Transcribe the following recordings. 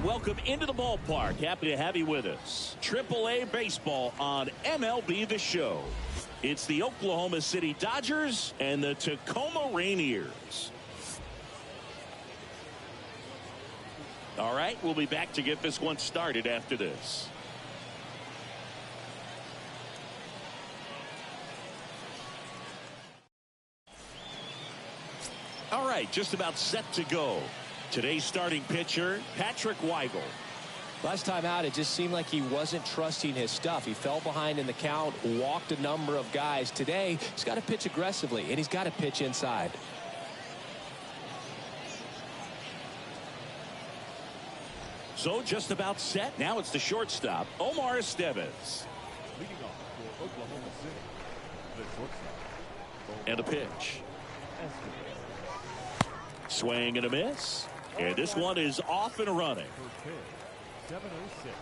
welcome into the ballpark. Happy to have you with us. AAA baseball on MLB The Show. It's the Oklahoma City Dodgers and the Tacoma Rainiers. All right, we'll be back to get this one started after this. All right, just about set to go. Today's starting pitcher, Patrick Weigel. Last time out, it just seemed like he wasn't trusting his stuff. He fell behind in the count, walked a number of guys. Today, he's got to pitch aggressively, and he's got to pitch inside. So just about set. Now it's the shortstop, Omar Estevez. Leading off for Oklahoma City, the shortstop. And a pitch. Swing and a miss. And this one is off and running. 706.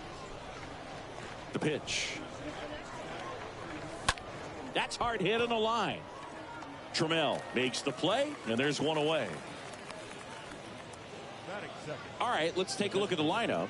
The pitch. That's hard hit on the line. Trammell makes the play, and there's one away. All right, let's take a look at the lineup.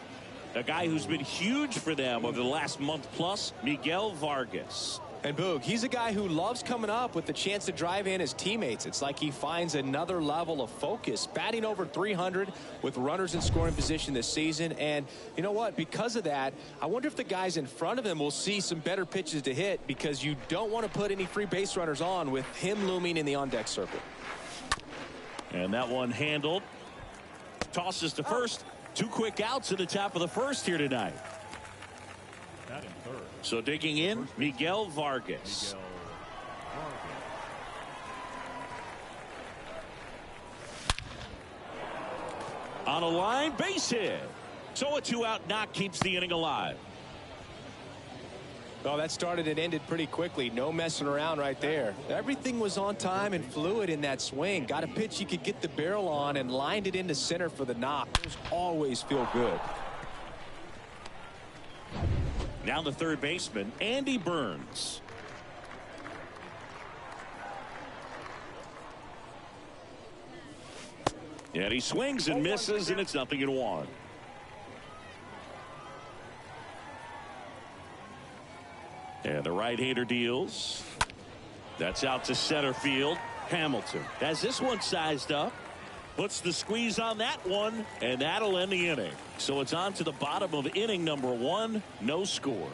A guy who's been huge for them over the last month plus, Miguel Vargas. And Boog, he's a guy who loves coming up with the chance to drive in his teammates. It's like he finds another level of focus. Batting over 300 with runners in scoring position this season. And you know what? Because of that, I wonder if the guys in front of him will see some better pitches to hit, because you don't want to put any free base runners on with him looming in the on-deck circle. And that one handled. Tosses to first. 2 quick outs in the top of the first here tonight. So digging in, Miguel Vargas. On a line, base hit. So a 2-out knock keeps the inning alive. Well, that started and ended pretty quickly. No messing around right there. Everything was on time and fluid in that swing. Got a pitch you could get the barrel on and lined it into center for the knock. Those always feel good. Now the third baseman, Andy Burns. And he swings and misses, and it's 0-1. And the right-hander deals. That's out to center field. Hamilton has this one sized up. Puts the squeeze on that one, and that'll end the inning. So it's on to the bottom of inning number 1. No score.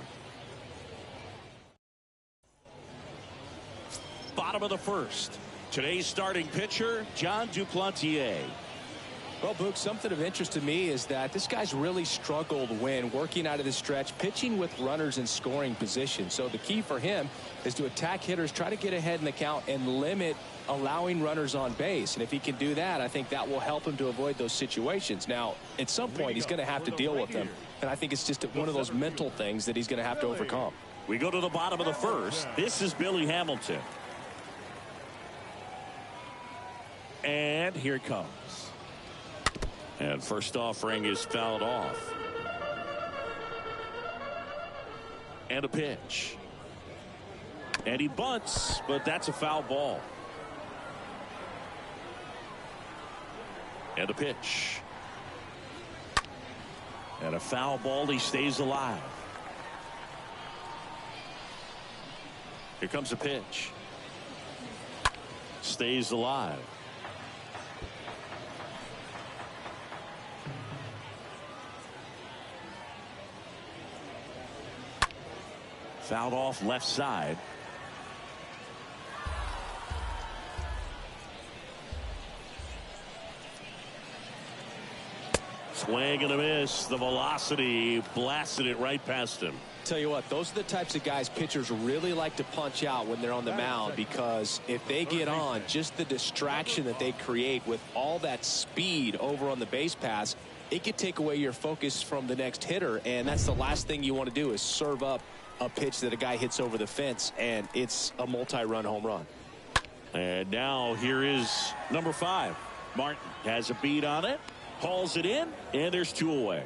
Bottom of the first. Today's starting pitcher, John Duplantier. Well, Boog, something of interest to me is that this guy's really struggled when working out of the stretch, pitching with runners in scoring position. So the key for him is to attack hitters, try to get ahead in the count, and limit allowing runners on base. And if he can do that, I think that will help him to avoid those situations. Now, at some point, he's going to have to deal with them. And I think it's just one of those mental things that he's going to have to overcome. We go to the bottom of the first. This is Billy Hamilton. And here it comes. And first offering is fouled off. And a pitch. And he bunts, but that's a foul ball. And a pitch. And a foul ball. He stays alive. Here comes a pitch. Stays alive. Fouled off left side. Swing and a miss. The velocity blasted it right past him. Tell you what, those are the types of guys pitchers really like to punch out when they're on the mound, because if they get on, just the distraction that they create with all that speed over on the base pass, it could take away your focus from the next hitter, and that's the last thing you want to do, is serve up a pitch that a guy hits over the fence, and it's a multi-run home run. And now here is number 5. Martin has a beat on it, hauls it in, and there's 2 away.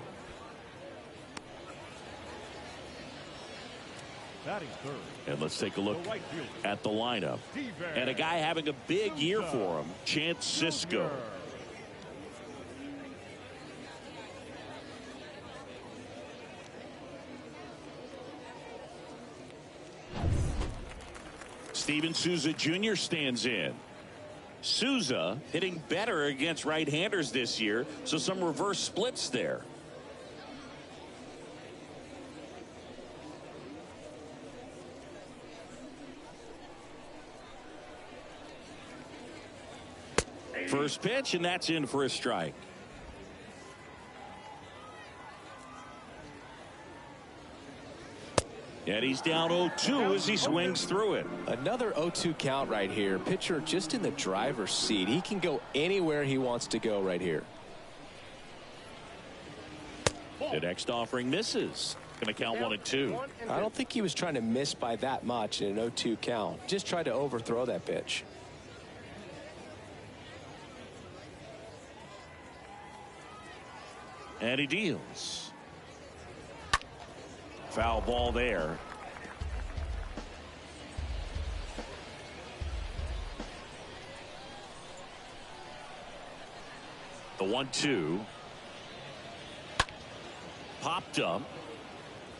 And let's take a look at the lineup. And a guy having a big year for him, Chance Sisco. Steven Souza Jr. stands in. Souza hitting better against right-handers this year, so some reverse splits there. First pitch, and that's in for a strike. And he's down 0-2 as he swings through it. Another 0-2 count right here. Pitcher just in the driver's seat. He can go anywhere he wants to go right here. The next offering misses. Going to count 1-2. I don't think he was trying to miss by that much in an 0-2 count. Just tried to overthrow that pitch. And he deals. Foul ball there. The 1-2. Popped up.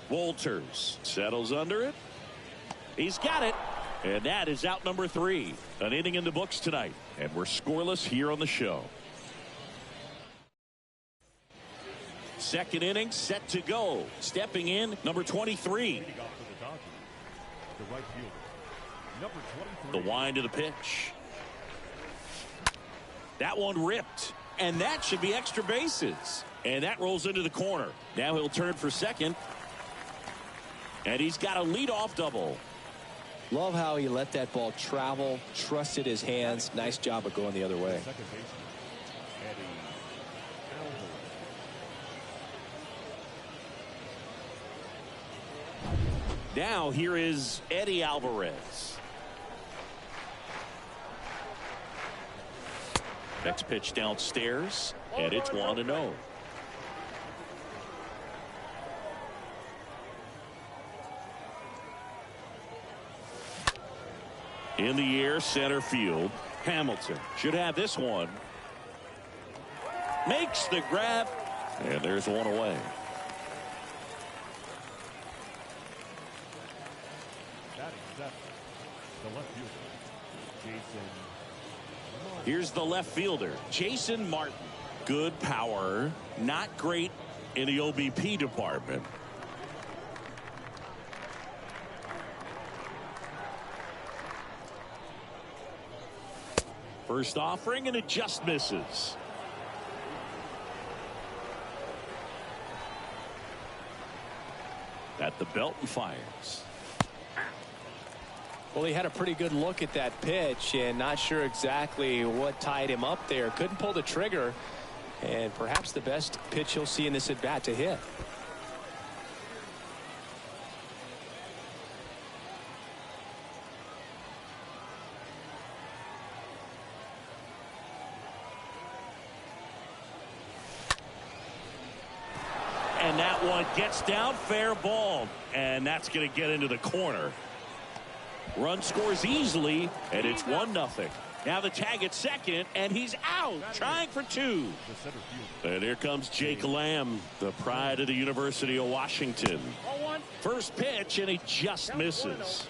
Walters settles under it. He's got it. And that is out number 3. An inning in the books tonight. And we're scoreless here on the show. Second inning set to go. Stepping in, number 23. The wind of the pitch. That one ripped. And that should be extra bases. And that rolls into the corner. Now he'll turn for second. And he's got a leadoff double. Love how he let that ball travel, trusted his hands. Nice job of going the other way. Now here is Eddie Alvarez. Next pitch downstairs, and it's 1-0. In the air, center field. Hamilton should have this one. Makes the grab, and there's one away. Here's the left fielder, Jason Martin. Good power, not great in the OBP department. First offering, and it just misses. At the belt and fires. Well, he had a pretty good look at that pitch and not sure exactly what tied him up there. Couldn't pull the trigger, and perhaps the best pitch he'll see in this at bat to hit. And that one gets down, fair ball, and that's going to get into the corner. Run scores easily, and it's 1-0. Now the tag at second, and he's out, trying for 2. And here comes Jake Lamb, the pride of the University of Washington. First pitch, and he just misses.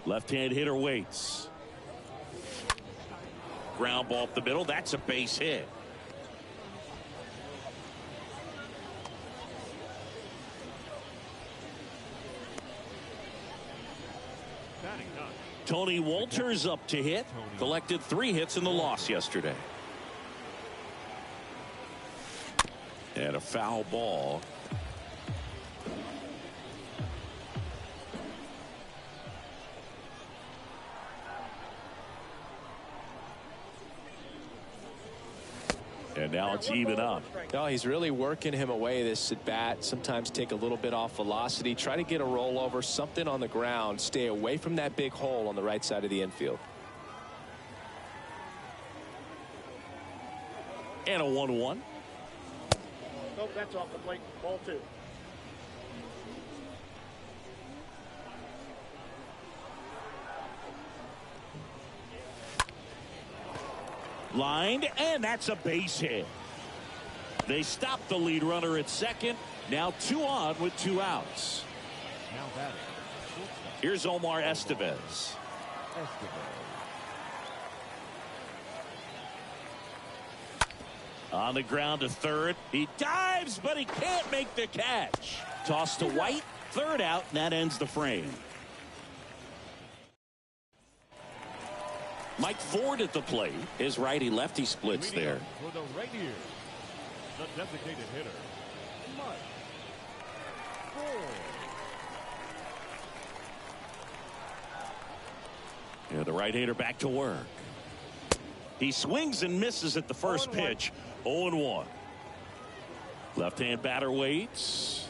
Left-hand hitter waits. Ground ball up the middle. That's a base hit. Tony Walters up to hit. Collected 3 hits in the loss yesterday. And a foul ball. And now it's even up. No, he's really working him away this at bat. Sometimes take a little bit off velocity. Try to get a rollover, something on the ground. Stay away from that big hole on the right side of the infield. And a 1-1. Nope, that's off the plate. Ball 2. Lined, and that's a base hit. They stop the lead runner at second. Now 2 on with 2 outs. Now batting. Here's Omar Estevez. On the ground to third. He dives, but he can't make the catch. Toss to White. Third out, and that ends the frame. Mike Ford at the plate. His righty-lefty splits there. For the Rainiers, the designated hitter, Mike Ford. Yeah, the right-hander back to work. He swings and misses at the first pitch. 0-1. Left-hand batter waits.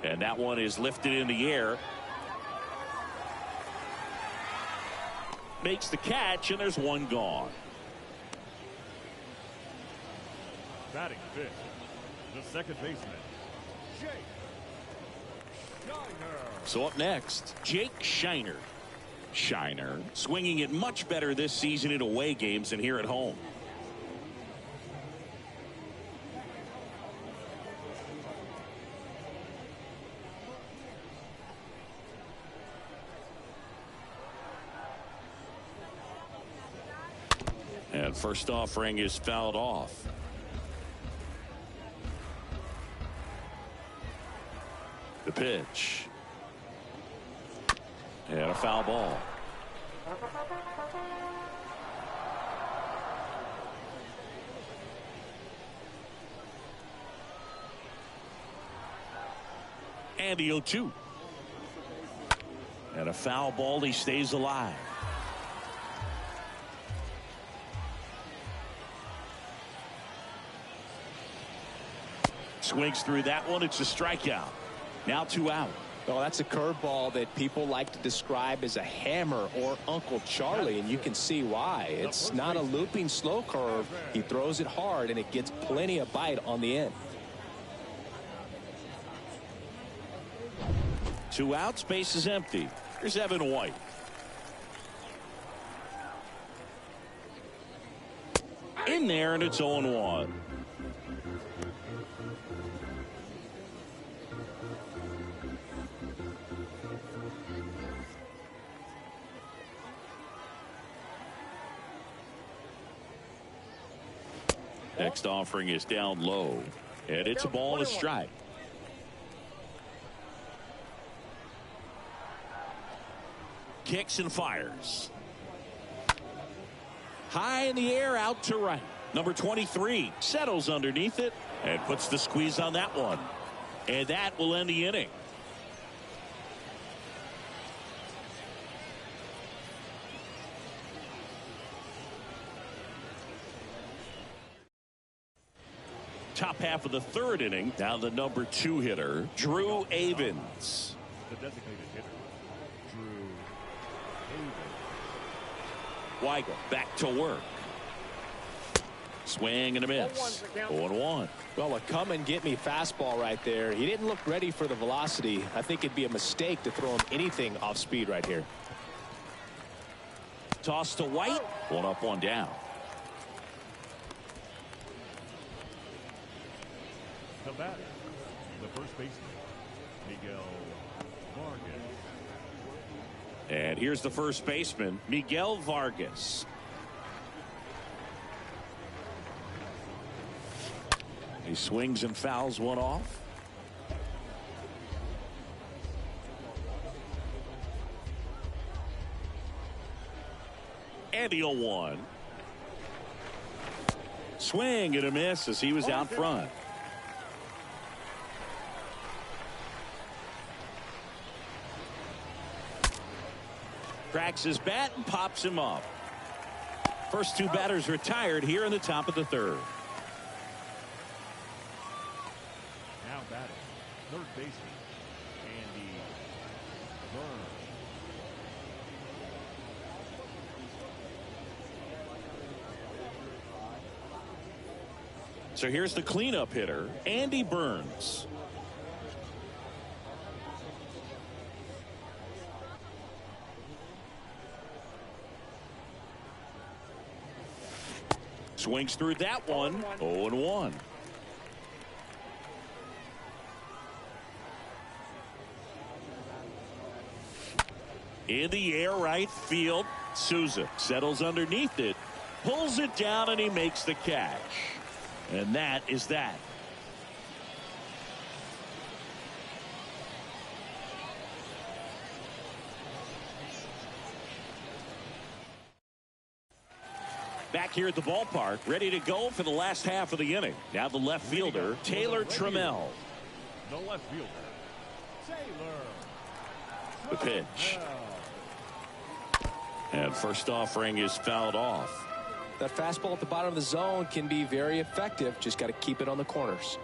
And that one is lifted in the air. Makes the catch, and there's 1 gone. Batting fifth, the second baseman, Jake Shiner. So up next, Jake Shiner. Shiner swinging it much better this season in away games than here at home. And first offering is fouled off. The pitch. And a foul ball. And the 0-2. And a foul ball. He stays alive. Swings through that one. It's a strikeout. Now 2 out. Well, that's a curveball that people like to describe as a hammer or Uncle Charlie, and you can see why. It's not a looping slow curve. He throws it hard, and it gets plenty of bite on the end. 2 outs. Base is empty. Here's Evan White. In there, and it's 0-1. Next offering is down low, and it's a ball and a strike. Kicks and fires. High in the air, out to right. Number 23 settles underneath it and puts the squeeze on that one. And that will end the inning. Top half of the third inning. Down the number 2 hitter, Drew Avens. The designated hitter, Drew Avens. Weigel back to work. Swing and a miss. 0-1. Well, a come and get me fastball right there. He didn't look ready for the velocity. I think it'd be a mistake to throw him anything off speed right here. Toss to White. 1 up, 1 down. The batter, the first baseman, Miguel Vargas. And here's the first baseman, Miguel Vargas. He swings and fouls one off. And the 0-1. Swing and a miss as he was out front. Cracks his bat and pops him up. First 2 batters retired here in the top of the third. Now batting, third baseman, Andy Burns. So here's the cleanup hitter, Andy Burns. Swings through that one. 0-1. In the air, right field. Souza settles underneath it, pulls it down, and he makes the catch. And that is that. Back here at the ballpark, ready to go for the last half of the inning. Now the left fielder, Taylor Trammell. The left fielder, Taylor. The pitch. And first offering is fouled off. That fastball at the bottom of the zone can be very effective. Just got to keep it on the corners.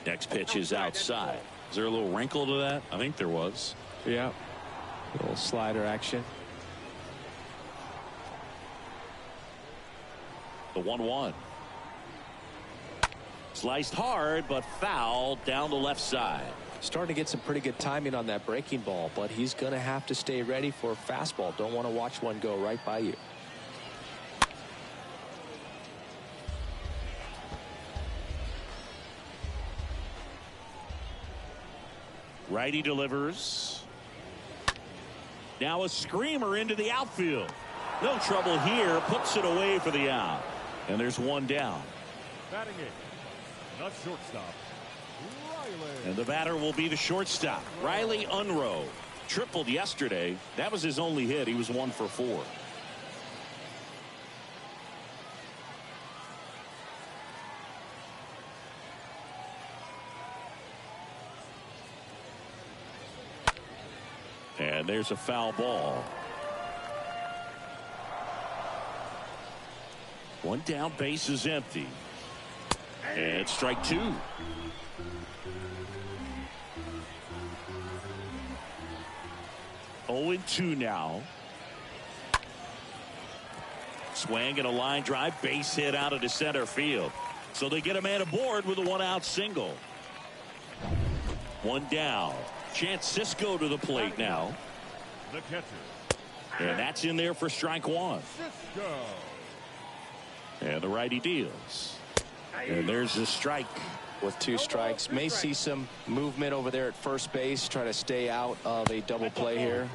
Next pitch is outside. Is there a little wrinkle to that? I think there was. Yeah. A little slider action. The 1-1. Sliced hard, but foul down the left side. Starting to get some pretty good timing on that breaking ball, but he's going to have to stay ready for a fastball. Don't want to watch one go right by you. Righty delivers. Now a screamer into the outfield. No trouble here. Puts it away for the out. And there's one down. Batting it, the shortstop, Riley. And the batter will be the shortstop, Riley Unroe. Tripled yesterday. That was his only hit. He was 1 for 4. And there's a foul ball. One down, base is empty. And strike 2. Oh, 2 now. Swing and a line drive, base hit out into center field. So they get a man aboard with a 1-out single. One down. Chance Cisco to the plate now. The catcher, And that's in there for strike 1. Cisco. And the righty deals. And there's the strike. With 2 strikes, may see some movement over there at first base. Try to stay out of a double play here.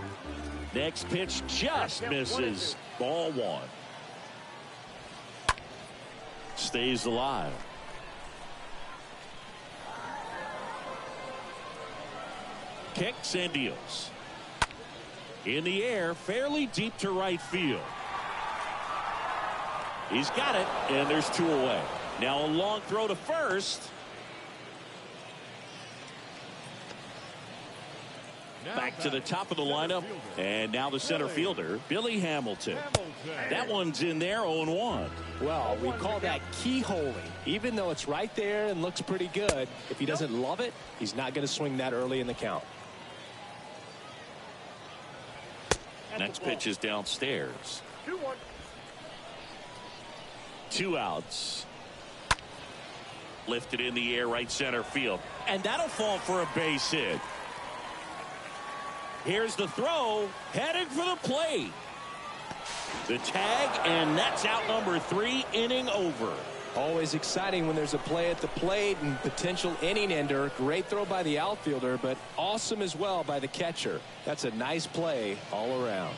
Next pitch just misses. Ball 1. Stays alive. Kicks and deals. In the air, fairly deep to right field. He's got it, and there's 2 away. Now a long throw to first. Back to the top of the lineup, and now the center fielder, Billy Hamilton. That one's in there, 0-1. Well, we call that keyholing. Even though it's right there and looks pretty good, if he doesn't love it, he's not going to swing that early in the count. Next pitch is downstairs. 2 outs. Lifted in the air, right center field. And that'll fall for a base hit. Here's the throw, headed for the plate. The tag, and that's out number 3, inning over. Always exciting when there's a play at the plate and potential inning ender. Great throw by the outfielder, but awesome as well by the catcher. That's a nice play all around.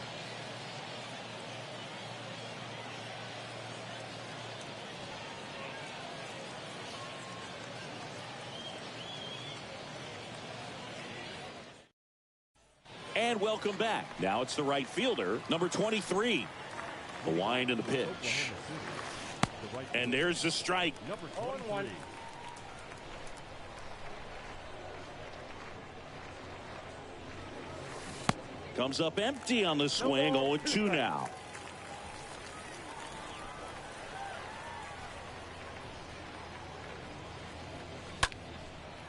And welcome back. Now it's the right fielder, number 23. The wind and the pitch. And there's the strike. Number 23. Comes up empty on the swing. 0-2 now.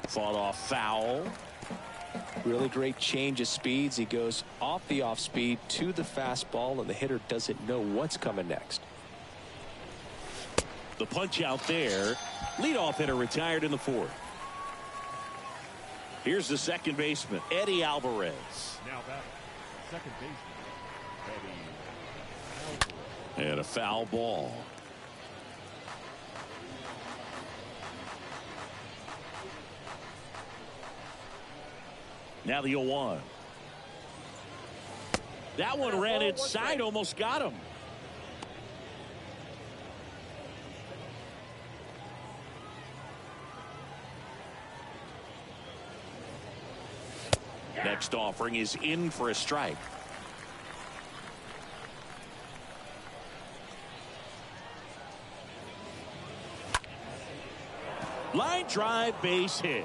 Fought off foul. Really great change of speeds. He goes off the off speed to the fastball, and the hitter doesn't know what's coming next. The punch out there. Leadoff hitter retired in the fourth. Here's the second baseman, Eddie Alvarez. Now batting, second baseman, Eddie Alvarez. And a foul ball. Now the 0-1. That one ran inside, almost got him. Next offering is in for a strike. Line drive, base hit.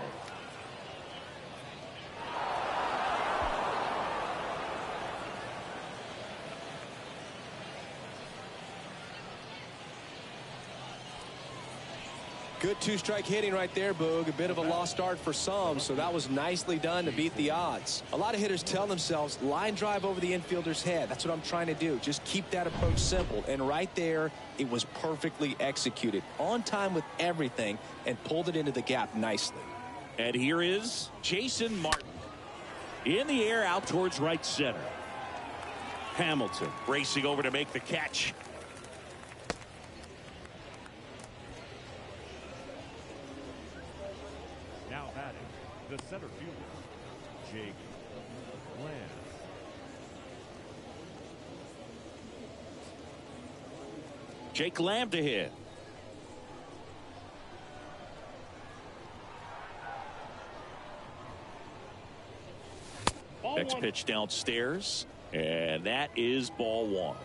Good two-strike hitting right there, Boog. A bit of a lost start for some, so that was nicely done to beat the odds. A lot of hitters tell themselves, line drive over the infielder's head. That's what I'm trying to do. Just keep that approach simple. And right there, it was perfectly executed. On time with everything, and pulled it into the gap nicely. And here is Jason Martin. In the air, out towards right center. Hamilton racing over to make the catch. Now batting, the center fielder, Jake Lamb. Jake Lamb to hit. Next pitch downstairs, and that is ball one.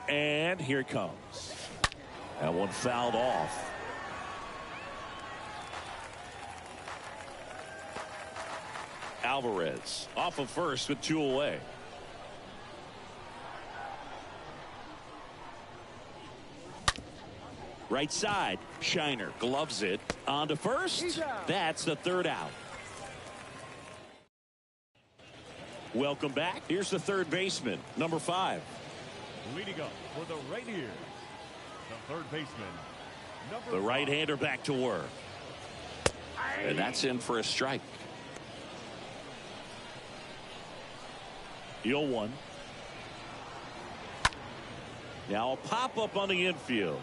And here it comes. That one fouled off. Alvarez off of first with two away. Right side, Shiner gloves it on to first. That's the third out. Welcome back. Here's the third baseman, number 5. Leading up for the Rainiers, the third baseman, number The 5. right-hander back to work. And that's in for a strike. The 0-1. Now a pop-up on the infield.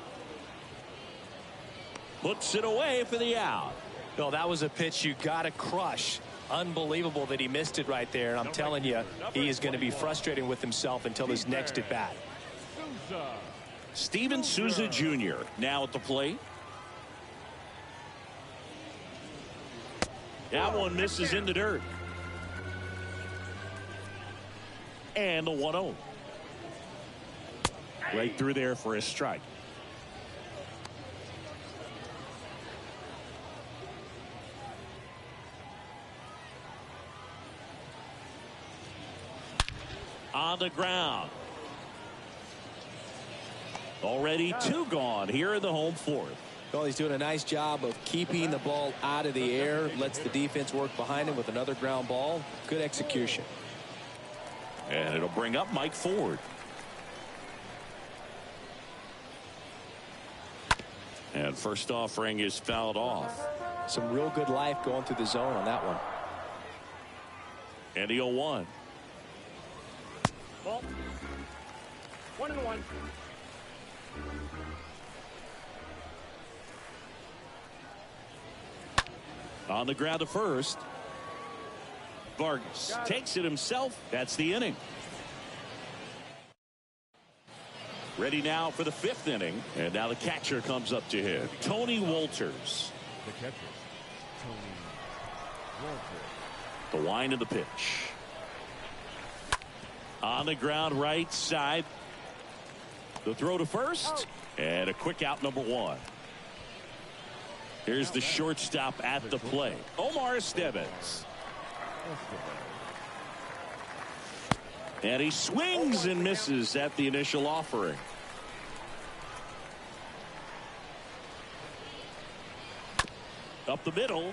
Puts it away for the out. No, that was a pitch you got to crush. Unbelievable that he missed it right there. And I'm telling you, he is going to be frustrated with himself until his next at bat. Steven Souza Jr. now at the plate. That one misses in the dirt. And the 1-0. Right through there for a strike. On the ground. Already 2 gone here in the home fourth. Well, he's doing a nice job of keeping the ball out of the air. Lets the defense work behind him with another ground ball. Good execution. And it'll bring up Mike Ford. And first offering is fouled off. Some real good life going through the zone on that one. And the 0-1. Ball. 1-1. On the ground to first. Vargas takes it himself. That's the inning. Ready now for the 5th inning. And now the catcher comes up to hit. Tony Walters. The catcher, Tony Walters. The wind of the pitch. On the ground right side. The throw to first. And a quick out, number 1. Here's the shortstop at the plate. Omar Estevez. And he swings and misses at the initial offering. Up the middle.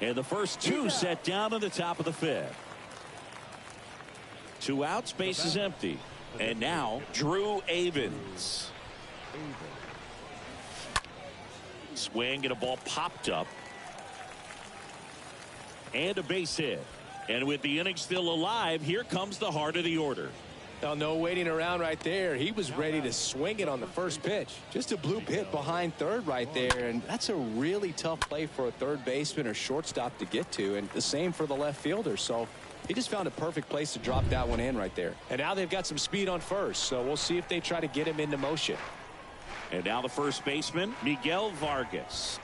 And the first two set down on the top of the fifth. 2 outs, base is empty. And now Drew Avens. Swing and a ball popped up. And a base hit. And with the inning still alive, here comes the heart of the order. Now, no waiting around right there. He was ready to swing it on the first pitch. Just a bloop hit behind third right there. And that's a really tough play for a third baseman or shortstop to get to. And the same for the left fielder. So he just found a perfect place to drop that one in right there. And now they've got some speed on first. So we'll see if they try to get him into motion. And now the first baseman, Miguel Vargas.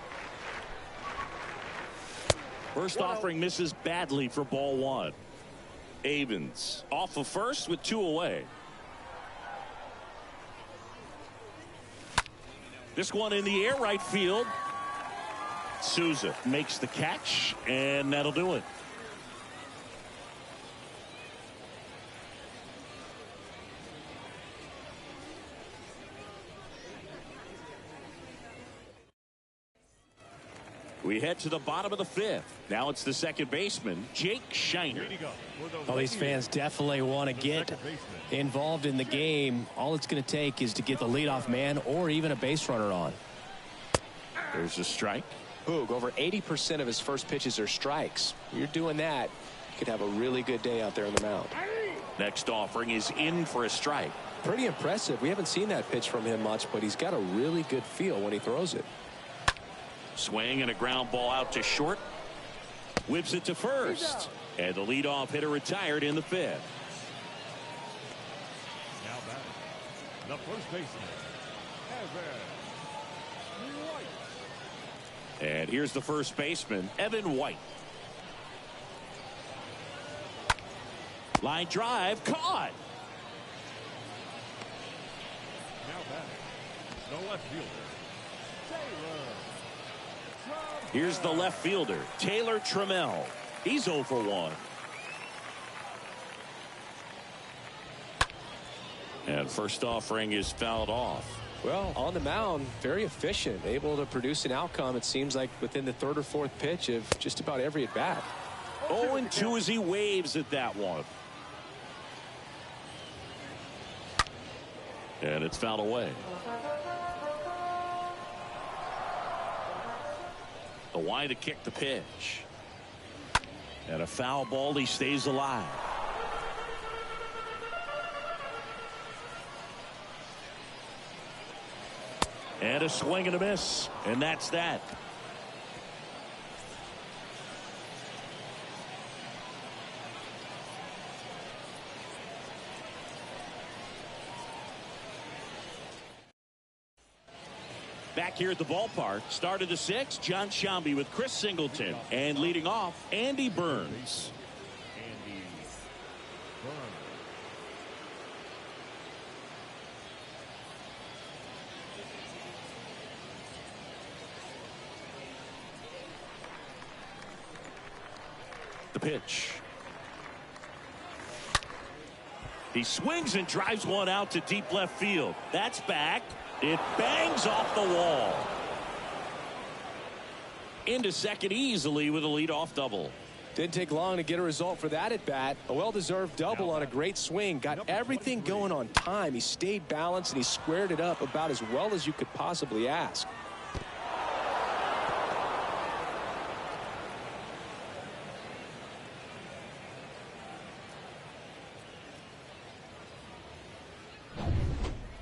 First offering misses badly for ball 1. Avens off of first with 2 away. This one in the air, right field. Souza makes the catch, and that'll do it. We head to the bottom of the fifth. Now it's the second baseman, Jake Shiner. Well, these fans definitely want to get involved in the game. All it's going to take is to get the leadoff man or even a base runner on. There's a strike. Boog, over 80% of his first pitches are strikes. You're doing that, you could have a really good day out there on the mound. Next offering is in for a strike. Pretty impressive. We haven't seen that pitch from him much, but he's got a really good feel when he throws it. Swing and a ground ball out to short. Whips it to first. And the leadoff hitter retired in the fifth. Now batting, the first baseman, Evan White. And here's the first baseman, Evan White. Line drive, caught. Now batting, the left fielder, Taylor. Here's the left fielder, Taylor Trammell. He's 0 for 1. And first offering is fouled off. Well, on the mound, very efficient, able to produce an outcome, it seems like, within the third or fourth pitch of just about every at bat. 0-2 as he waves at that one. And it's fouled away. The wide to kick the pitch. And a foul ball. He stays alive. And a swing and a miss. And that's that. Back here at the ballpark, start of the 6th, John Sciambi with Chris Singleton. And leading off, Andy Burns. Andy Burns. The pitch. He swings and drives one out to deep left field. That's back. It bangs off the wall. Into second easily with a leadoff double. Didn't take long to get a result for that at bat. A well-deserved double on a great swing. Got everything going on time. He stayed balanced and he squared it up about as well as you could possibly ask.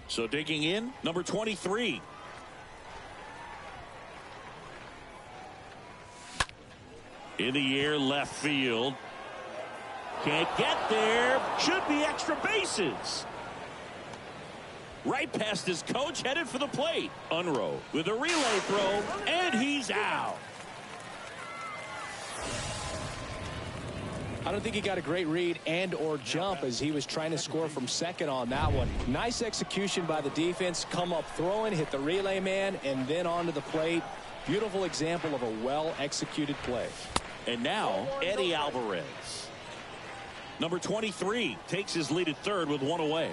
So digging in, number 23. In the air, left field. Can't get there. Should be extra bases. Right past his coach, headed for the plate. Unruh with a relay throw, and he's out. I don't think he got a great read and or jump as he was trying to score from second on that one. Nice execution by the defense. Come up throwing, hit the relay man, and then onto the plate. Beautiful example of a well-executed play. And now, Eddie Alvarez. Number 23 takes his lead at third with one away.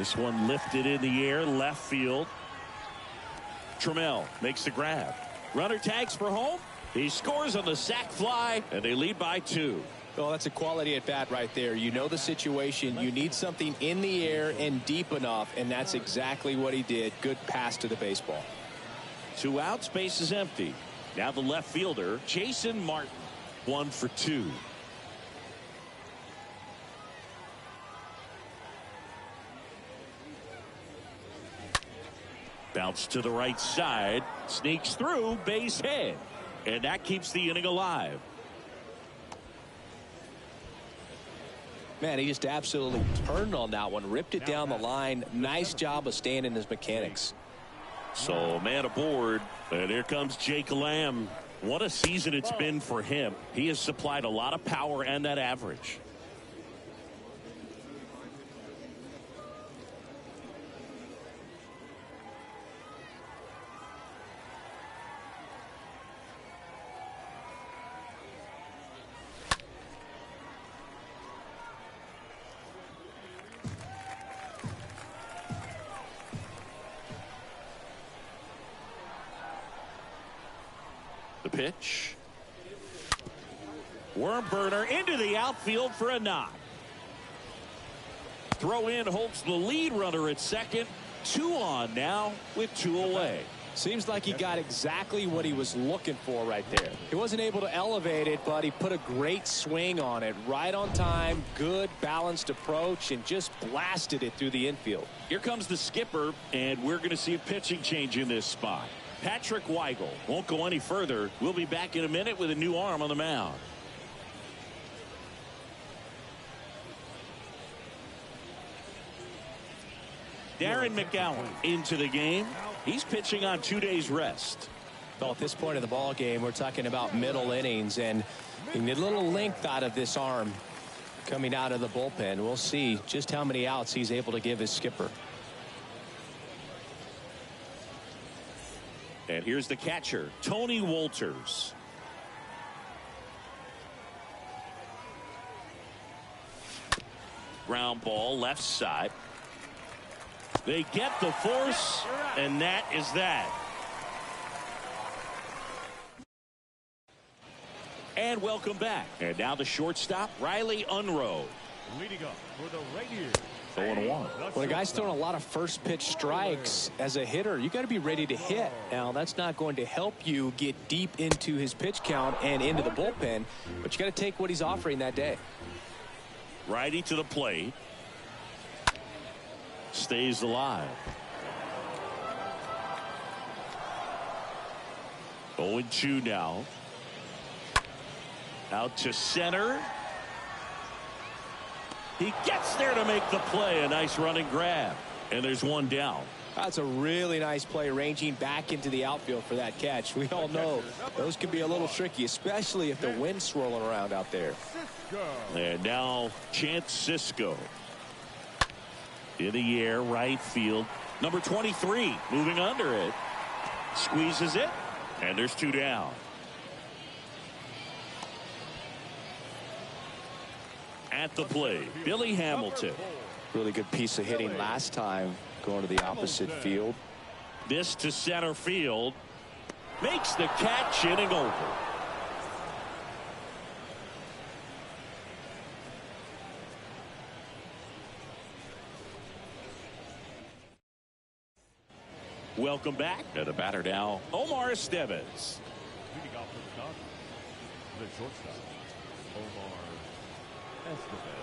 This one lifted in the air, left field. Trammell makes the grab. Runner tags for home. He scores on the sac fly, and they lead by 2. Well, that's a quality at bat right there. You know the situation. You need something in the air and deep enough, and that's exactly what he did. Good pass to the baseball. 2 outs, base is empty. Now the left fielder, Jason Martin, 1 for 2. Bounce to the right side, sneaks through, base hit, and that keeps the inning alive. Man, he just absolutely turned on that one, ripped it down the line. Nice job of staying in his mechanics. So man aboard, and here comes Jake Lamb. What a season it's been for him. He has supplied a lot of power and that average. The pitch. Worm burner into the outfield for a knock. Throw in holds the lead runner at second. 2 on now with 2 away. Seems like he got exactly what he was looking for right there. He wasn't able to elevate it, but he put a great swing on it. Right on time, good balanced approach, and just blasted it through the infield. Here comes the skipper, and we're going to see a pitching change in this spot. Patrick Weigel won't go any further. We'll be back in a minute with a new arm on the mound. Darren McGowan into the game. He's pitching on 2 days rest. Well, at this point of the ball game, we're talking about middle innings, and you need a little length out of this arm coming out of the bullpen. We'll see just how many outs he's able to give his skipper. And here's the catcher, Tony Wolters. Ground ball left side. They get the force, and that is that. And welcome back. And now the shortstop, Riley Unroe. Leading up for the Rainiers. 0-1. When a guy's throwing a lot of first pitch strikes as a hitter, you got to be ready to hit. Now, that's not going to help you get deep into his pitch count and into the bullpen, but you got to take what he's offering that day. Righty to the plate. Stays alive. 0-2 now. Out to center. He gets there to make the play. A nice running grab. And there's 1 down. That's a really nice play, ranging back into the outfield for that catch. We all know those can be a little tricky, especially if the wind's swirling around out there. And now Chance Sisco. In the air, right field. Number 23 moving under it. Squeezes it. And there's 2 down. At the plate, Billy Hamilton. Really good piece of hitting last time, going to the opposite field. This to center field. Makes the catch, inning over. Welcome back. And the batter now, Omar Estevez. Leading off for the Dodgers, the shortstop, Omar Estevez.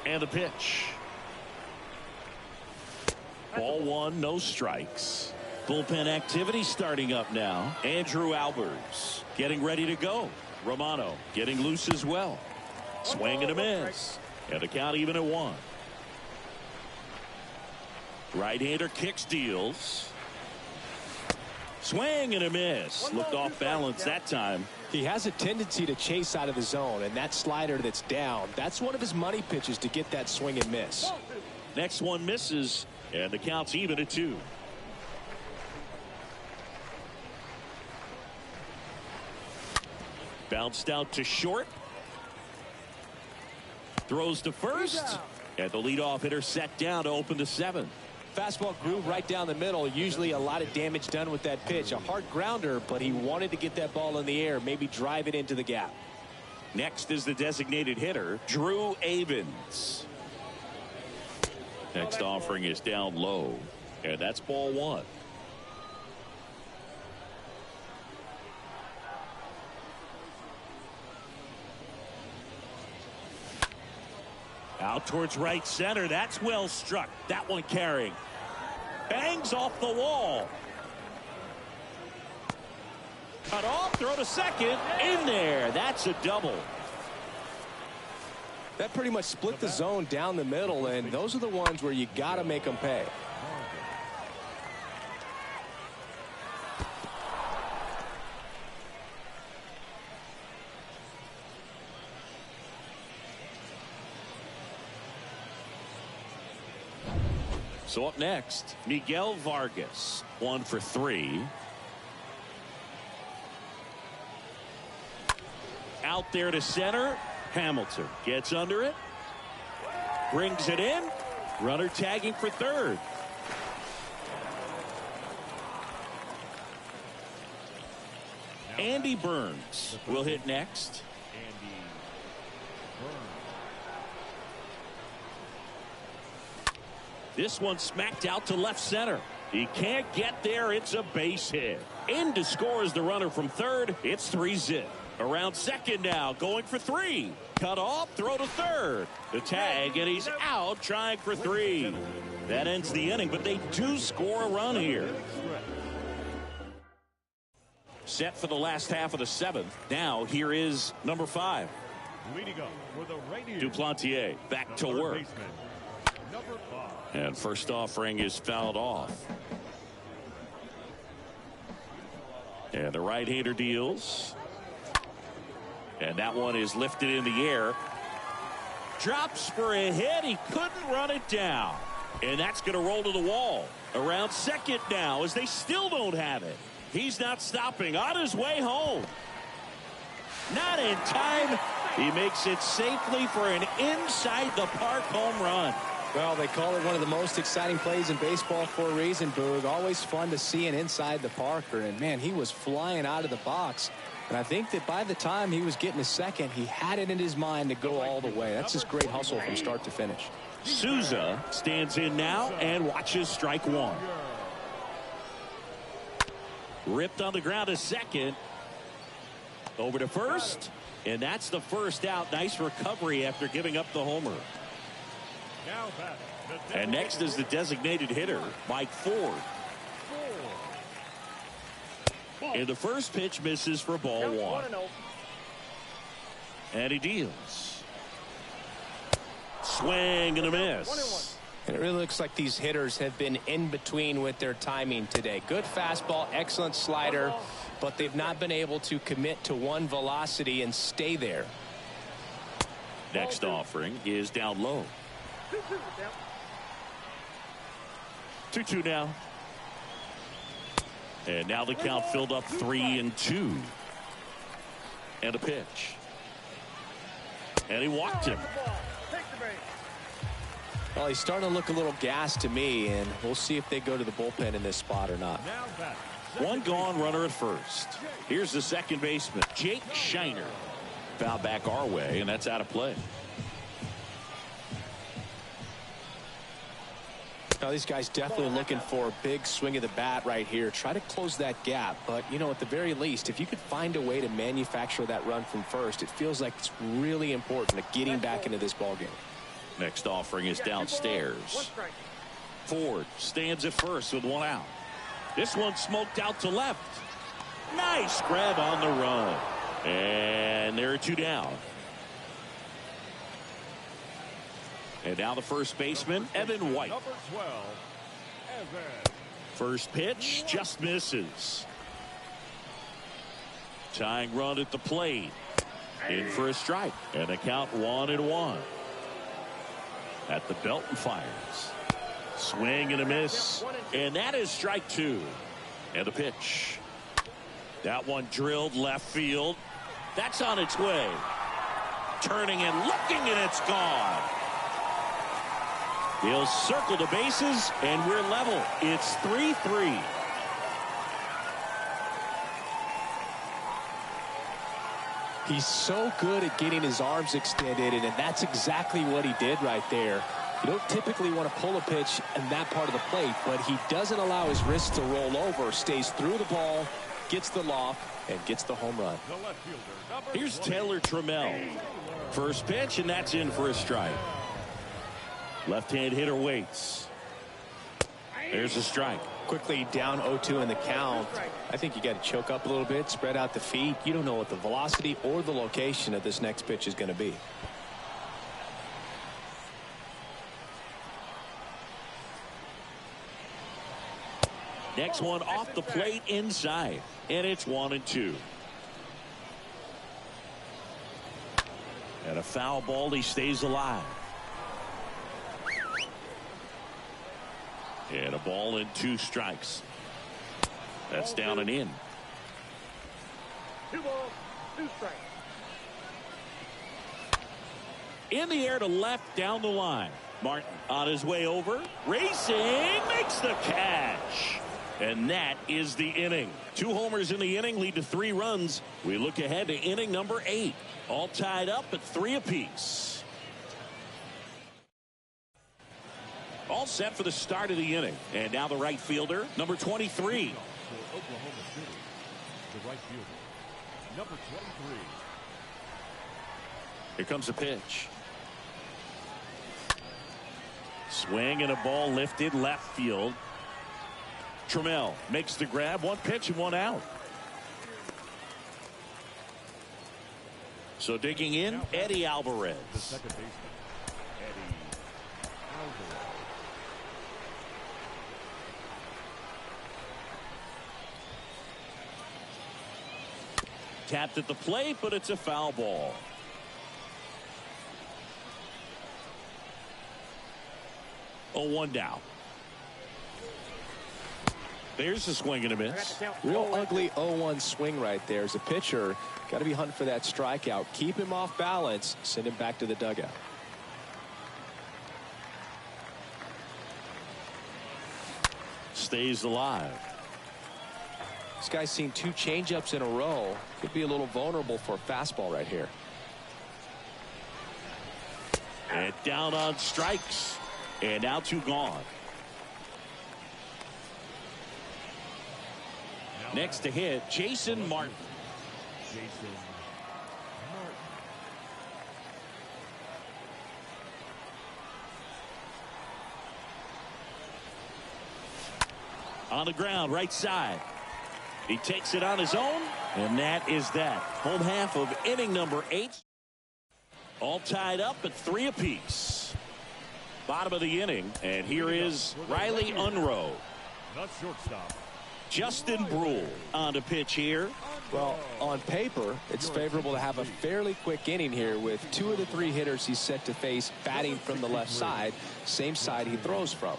And the pitch. Ball 1, no strikes. Bullpen activity starting up now. Andrew Albers getting ready to go. Romano getting loose as well. Swing and a miss. And the count even at 1. Right-hander kicks, deals. Swing and a miss. Looked off balance that time. He has a tendency to chase out of the zone, and that slider that's down, that's one of his money pitches to get that swing and miss. Next one misses, and the count's even at 2. Bounced out to short. Throws to first, And the leadoff hitter set down to open the 7th. Fastball groove right down the middle. Usually a lot of damage done with that pitch. A hard grounder, but he wanted to get that ball in the air, maybe drive it into the gap. Next is the designated hitter, Drew Avens. Next offering is down low, and that's ball 1. Out towards right center. That's well struck. That one carrying. Bangs off the wall. Cut off. Throw to second. In there. That's a double. That pretty much split the zone down the middle, and those are the ones where you got to make them pay. So up next, Miguel Vargas, 1 for 3. Out there to center. Hamilton gets under it. Brings it in. Runner tagging for third. Andy Burns will hit next. This one smacked out to left center. He can't get there. It's a base hit. In to score is the runner from third. It's 3-zip. Around second now, going for 3. Cut off, throw to third. The tag, and he's out trying for 3. That ends the inning, but they do score a run here. Set for the last half of the 7th. Now here is number 5. Leading up for the Rainiers, Duplantier back to work. number 5. And first offering is fouled off. And the right-hander deals. And that one is lifted in the air. Drops for a hit. He couldn't run it down. And that's going to roll to the wall. Around second now as they still don't have it. He's not stopping. On his way home. Not in time. He makes it safely for an inside-the-park home run. Well, they call it one of the most exciting plays in baseball for a reason, Boog. Always fun to see an inside the Parker. And, man, he was flying out of the box. And I think that by the time he was getting a second, he had it in his mind to go all the way. That's just great hustle from start to finish. Souza stands in now and watches strike 1. Ripped on the ground to second. Over to first. And that's the first out. Nice recovery after giving up the homer. And next is the designated hitter, Mike Ford. And the first pitch misses for ball 1. And he deals. Swing and a miss. And it really looks like these hitters have been in between with their timing today. Good fastball, excellent slider, but they've not been able to commit to one velocity and stay there. Next offering is down low. 2-2 now. And now the count filled up 3-2. And a pitch. And he walked him. Well, he's starting to look a little gassed to me, and we'll see if they go to the bullpen in this spot or not. One gone, runner at first. Here's the second baseman, Jake Shiner. Foul back our way, and that's out of play. Now, these guys definitely looking for a big swing of the bat right here. Try to close that gap. But, you know, at the very least, if you could find a way to manufacture that run from first, it feels like it's really important to getting back into this ballgame. Next offering is downstairs. Ford stands at first with one out. This one smoked out to left. Nice grab on the run. And there are 2 down. And now the first baseman, Evan White. Number 12, Evan. First pitch just misses. Tying run at the plate. In for a strike. And the count 1-1. At the belt and fires. Swing and a miss. And that is strike 2. And the pitch. That one drilled left field. That's on its way. Turning and looking, and it's gone. He'll circle the bases, and we're level. It's 3-3. He's so good at getting his arms extended, and that's exactly what he did right there. You don't typically want to pull a pitch in that part of the plate, but he doesn't allow his wrist to roll over, stays through the ball, gets the loft, and gets the home run. Here's Taylor Trammell. First pitch, and that's in for a strike. Left-hand hitter waits. There's a strike. Quickly down 0-2 in the count. I think you got to choke up a little bit, spread out the feet. You don't know what the velocity or the location of this next pitch is going to be. Next one off the plate inside, and it's 1-2. And a foul ball. He stays alive. And a ball and 2 strikes. That's down and in. 2 balls, 2 strikes. In the air to left down the line. Martin on his way over. Racing, makes the catch. And that is the inning. 2 homers in the inning lead to 3 runs. We look ahead to inning number 8. All tied up at 3 apiece. All set for the start of the inning. And now the right fielder, number 23. For Oklahoma City, the right fielder, number 23. Here comes a pitch. Swing and a ball lifted left field. Trammell makes the grab. 1 pitch and 1 out. So digging in, Eddie Alvarez. The second baseman, Eddie Alvarez. Tapped at the plate, but it's a foul ball. Oh, 1 down. There's a swing and a miss. Real ugly 0-1 swing right there. As a pitcher, got to be hunting for that strikeout. Keep him off balance. Send him back to the dugout. Stays alive. This guy's seen 2 changeups in a row. Could be a little vulnerable for a fastball right here. And down on strikes. And now 2 gone. Next to hit, Jason Martin. Jason Martin. On the ground, right side. He takes it on his own, and that is that. Home half of inning number 8. All tied up at 3 apiece. Bottom of the inning, and here is Riley Unroe. Not shortstop. Justin Brule on the pitch here. Well, on paper, it's favorable to have a fairly quick inning here with 2 of the 3 hitters he's set to face batting from the left side, same side he throws from.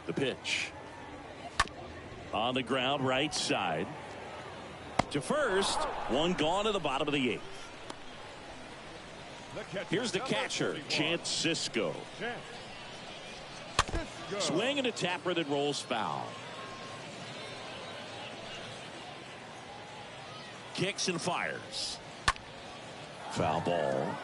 The pitch. On the ground, right side. To first. 1 gone to the bottom of the 8th. Here's the catcher, Chance Cisco. Swing and a tapper that rolls foul. Kicks and fires. Foul ball.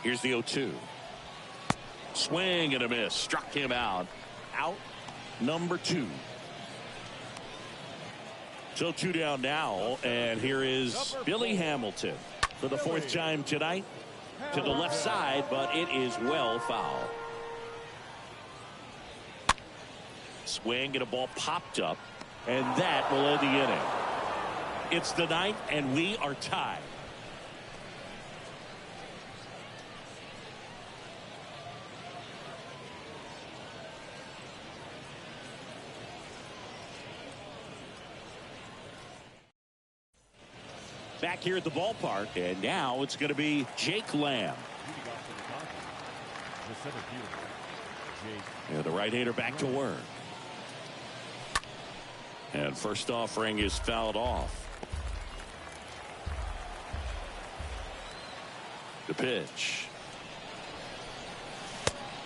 Here's the 0-2. Swing and a miss. Struck him out. Out number 2. So 2 down now, and here is Billy Hamilton for the 4th time tonight. To the left side, but it is well foul. Swing and a ball popped up, and that will end the inning. It's the 9th, and we are tied. Back here at the ballpark, and now it's going to be Jake Lamb. And the right-hander back to work. And first offering is fouled off. The pitch.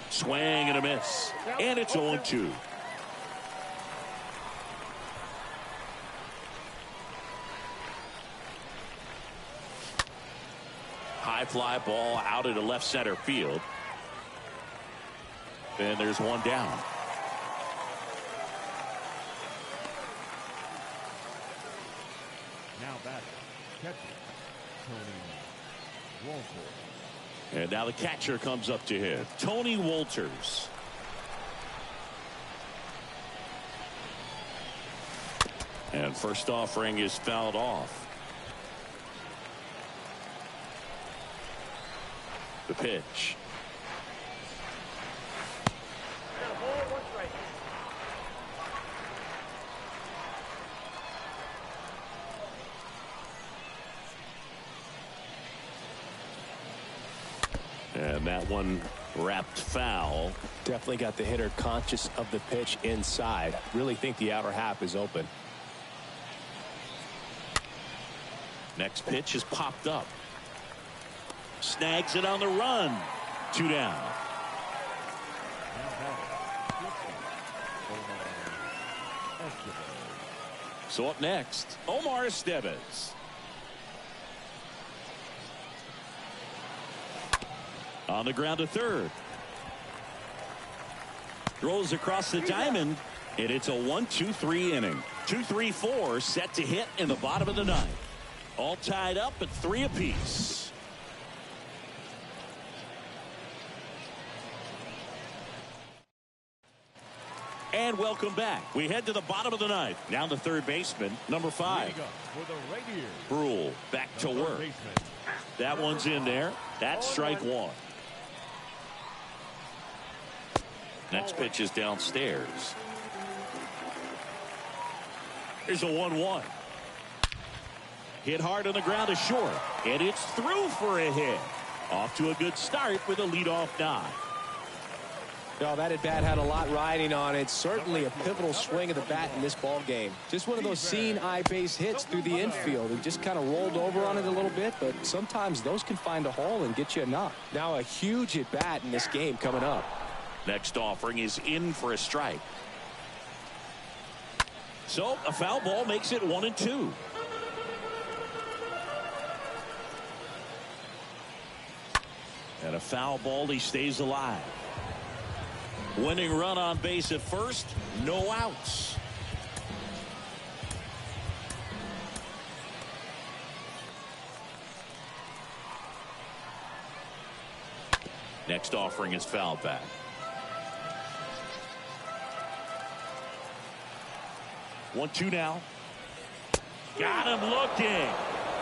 Swing and a miss. And it's 0-2. High fly ball out into left center field. And there's one down. Now back, catcher, Tony Walters. And now the catcher comes up to hit. Tony Walters. And first offering is fouled off. The pitch. And that one wrapped foul. Definitely got the hitter conscious of the pitch inside. Really think the outer half is open. Next pitch is popped up. Snags it on the run. 2 down. So up next, Omar Estevez. On the ground to third. Throws across the diamond, and it's a 1-2-3 inning. 2-3-4 set to hit in the bottom of the 9th. All tied up at 3 apiece. And welcome back. We head to the bottom of the 9th. Now the third baseman, number 5. Brule back to work. That one's in there. That's strike 1. Next pitch is downstairs. Here's a 1-1. Hit hard on the ground to short. And it's through for a hit. Off to a good start with a leadoff nod. No, that at bat had a lot riding on it. Certainly a pivotal swing of the bat in this ball game. Just one of those seeing eye base hits through the infield. He just kind of rolled over on it a little bit, but sometimes those can find a hole and get you a knock. Now a huge at bat in this game coming up. Next offering is in for a strike. So a foul ball makes it 1-2. And a foul ball, he stays alive. Winning run on base at first, no outs. Next offering is fouled back. 1-2 now. Got him looking.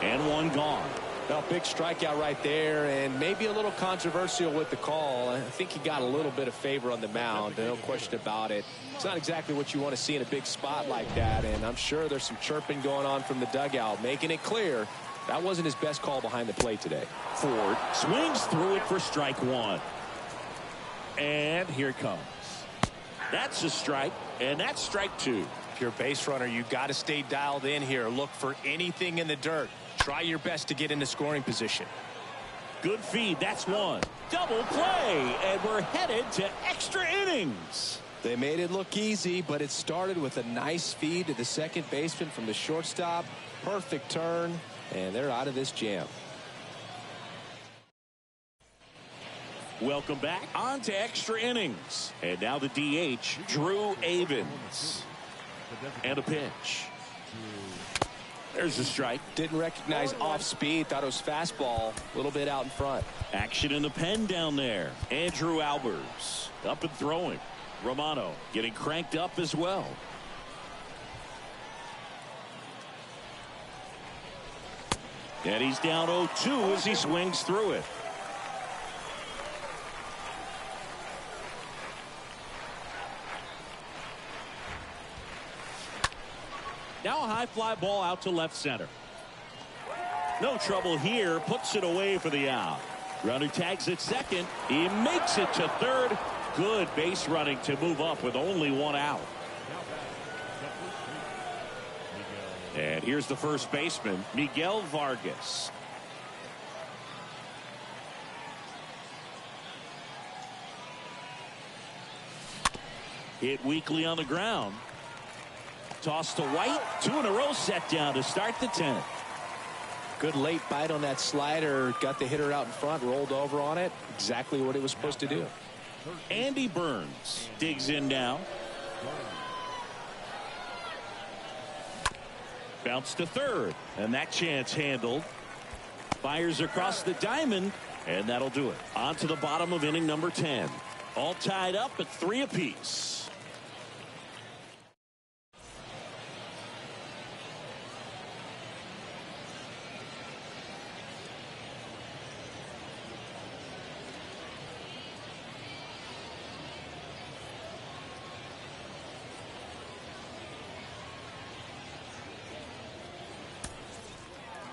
And one gone. Well, big strikeout right there, and maybe a little controversial with the call. I think he got a little bit of favor on the mound. No question about it. It's not exactly what you want to see in a big spot like that, and I'm sure there's some chirping going on from the dugout, making it clear That wasn't his best call behind the plate today. Ford swings through it for strike one. And here it comes. That's a strike, and that's strike two. If you're a base runner, you got to stay dialed in here. Look for anything in the dirt. Try your best to get into scoring position. Good feed. That's one. Double play, and we're headed to extra innings. They made it look easy, but it started with a nice feed to the second baseman from the shortstop. Perfect turn, and they're out of this jam. Welcome back on to extra innings. And now the DH, Drew Avens. And a pitch. There's a strike. Didn't recognize off speed. Thought it was fastball. A little bit out in front. Action in the pen down there. Andrew Albers up and throwing. Romano getting cranked up as well. And he's down 0-2 as he swings through it. Now a high fly ball out to left center. No trouble here. Puts it away for the out. Runner tags at second. He makes it to third. Good base running to move up with only one out. And here's the first baseman, Miguel Vargas. Hit weakly on the ground. Toss to White. 2 in a row set down to start the 10th. Good late bite on that slider. Got the hitter out in front. Rolled over on it. Exactly what he was supposed to do. Andy Burns digs in now. Bounce to third. And that chance handled. Fires across the diamond. And that'll do it. On to the bottom of inning number 10. All tied up at 3 apiece.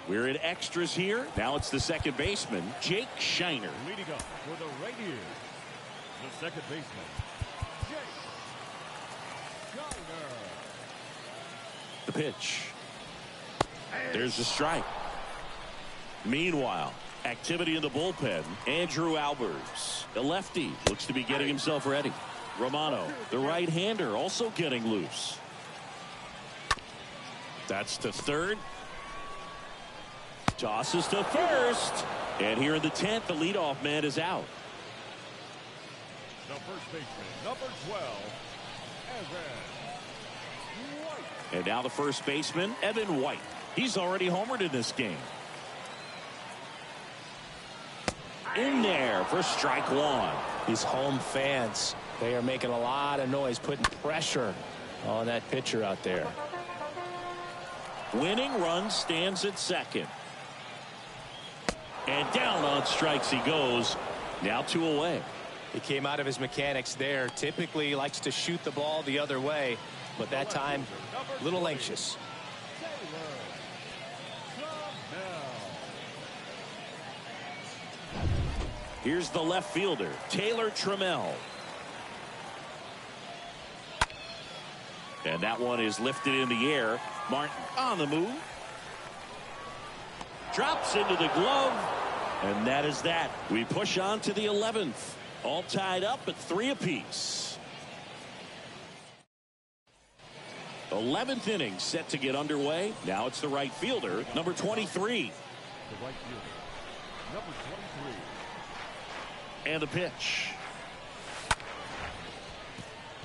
We're in extras here. Now it's the second baseman, Jake Shiner. Leading up for the Rainiers, the second baseman, Jake Shiner. The pitch. There's the strike. Meanwhile, activity in the bullpen. Andrew Albers, the lefty, looks to be getting himself ready. Romano, the right-hander, also getting loose. That's to third. Tosses to first. And here in the 10th, the leadoff man is out. The first baseman, number 12, Evan White. And now the first baseman, Evan White. He's already homered in this game. In there for strike one. These home fans, they are making a lot of noise, putting pressure on that pitcher out there. Winning run stands at second. And down on strikes he goes. Now 2 away. He came out of his mechanics there. Typically he likes to shoot the ball the other way, but that time a little anxious. Here's the left fielder, Taylor Trammell. And that one is lifted in the air. Martin on the move. Drops into the glove. And that is that. We push on to the 11th. All tied up at 3 apiece. 11th inning set to get underway. Now it's the right fielder, number 23. The right fielder, number 23. And the pitch.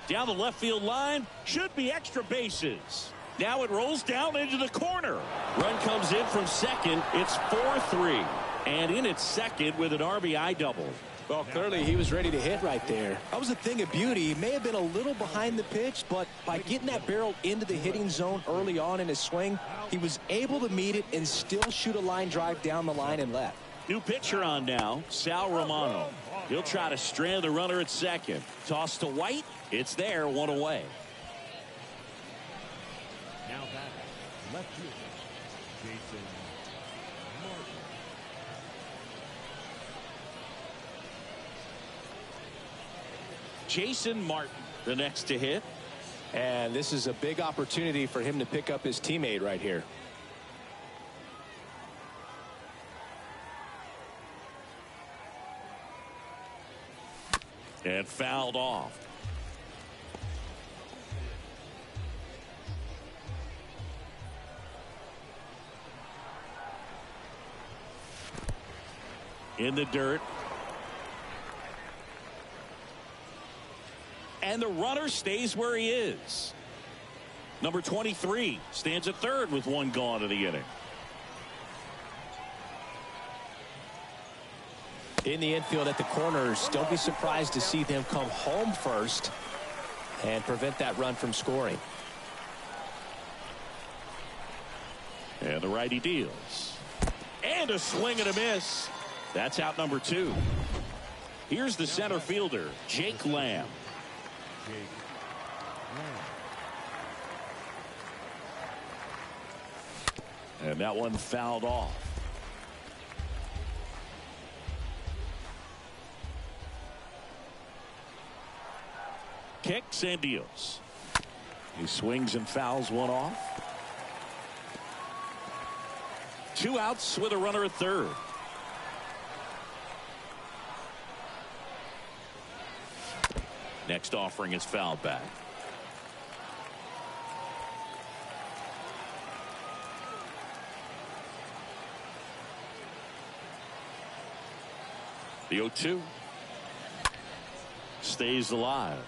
Down the left field line. Should be extra bases. Now it rolls down into the corner. Run comes in from second. It's 4-3. And in its second with an RBI double. Well, clearly he was ready to hit right there. That was a thing of beauty. He may have been a little behind the pitch, but by getting that barrel into the hitting zone early on in his swing, he was able to meet it and still shoot a line drive down the line and left. New pitcher on now, Sal Romano. He'll try to strand the runner at second. Toss to White. It's there, 1 away. Now that left fielder, Jason Jason Martin, the next to hit. And this is a big opportunity for him to pick up his teammate right here. And fouled off. In the dirt. And the runner stays where he is. Number 23 stands at third with one gone in the inning. In the infield at the corners, don't be surprised to see them come home first and prevent that run from scoring. And the righty deals. And a swing and a miss. That's out number 2. Here's the center fielder, Jake Lamb. And that one fouled off. Kicks and deals. He swings and fouls one off. 2 outs with a runner at third. Next offering is fouled back. The 0-2 stays alive.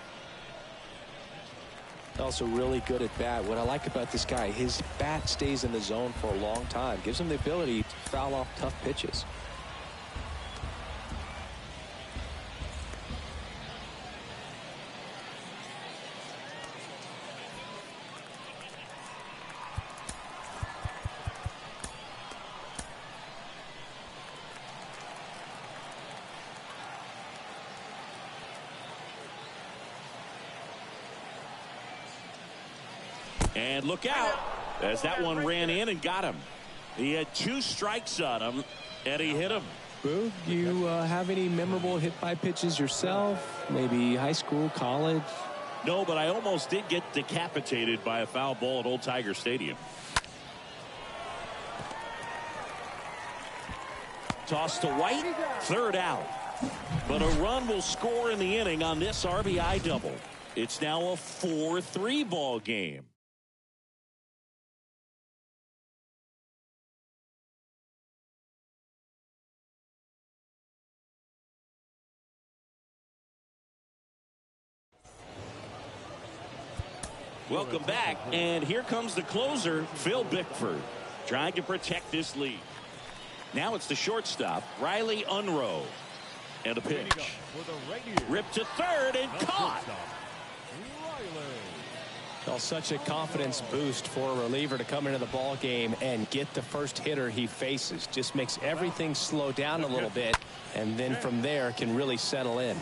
Also really good at bat. What I like about this guy, his bat stays in the zone for a long time. Gives him the ability to foul off tough pitches. And look out as that one ran in and got him. He had 2 strikes on him and he hit him. Boog, you have any memorable hit by pitches yourself? Maybe high school, college? No, but I almost did get decapitated by a foul ball at Old Tiger Stadium. Toss to White, third out. But a run will score in the inning on this RBI double. It's now a 4-3 ball game. Welcome back, and here comes the closer, Phil Bickford, trying to protect this lead. Now it's the shortstop, Riley Unroe. And a pitch. Ripped to third and caught. Well, such a confidence boost for a reliever to come into the ball game and get the first hitter he faces. Just makes everything slow down a little bit, and then from there can really settle in.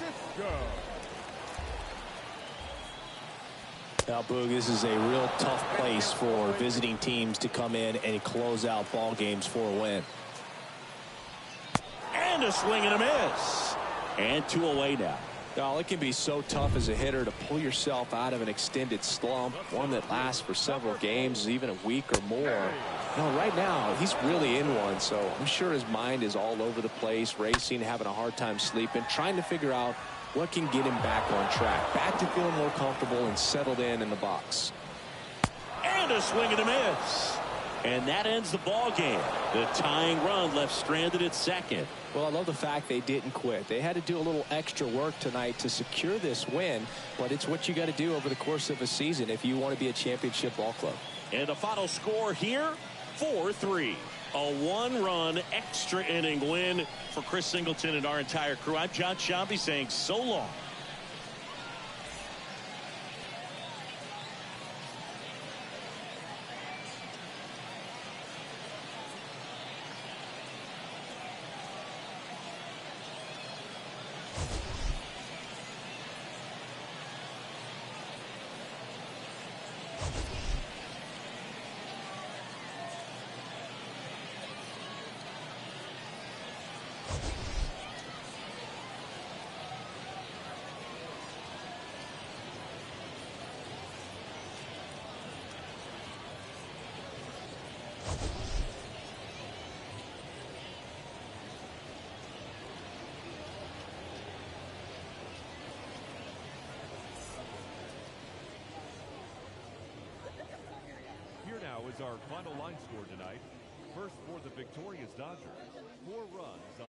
Now, Boog, this is a real tough place for visiting teams to come in and close out ball games for a win. And a swing and a miss. And 2 away now. Now, it can be so tough as a hitter to pull yourself out of an extended slump, one that lasts for several games, even a week or more. No, right now, he's really in one, so I'm sure his mind is all over the place, racing, having a hard time sleeping, trying to figure out what can get him back on track, back to feeling more comfortable and settled in the box. And a swing and a miss. And that ends the ball game. The tying run left stranded at second. Well, I love the fact they didn't quit. They had to do a little extra work tonight to secure this win, but it's what you got to do over the course of a season if you want to be a championship ball club. And the final score here, 4-3. A 1-run extra inning win for Chris Singleton and our entire crew. I'm John Shambi saying so long. Here's our final line score tonight. First for the victorious Dodgers, 4 runs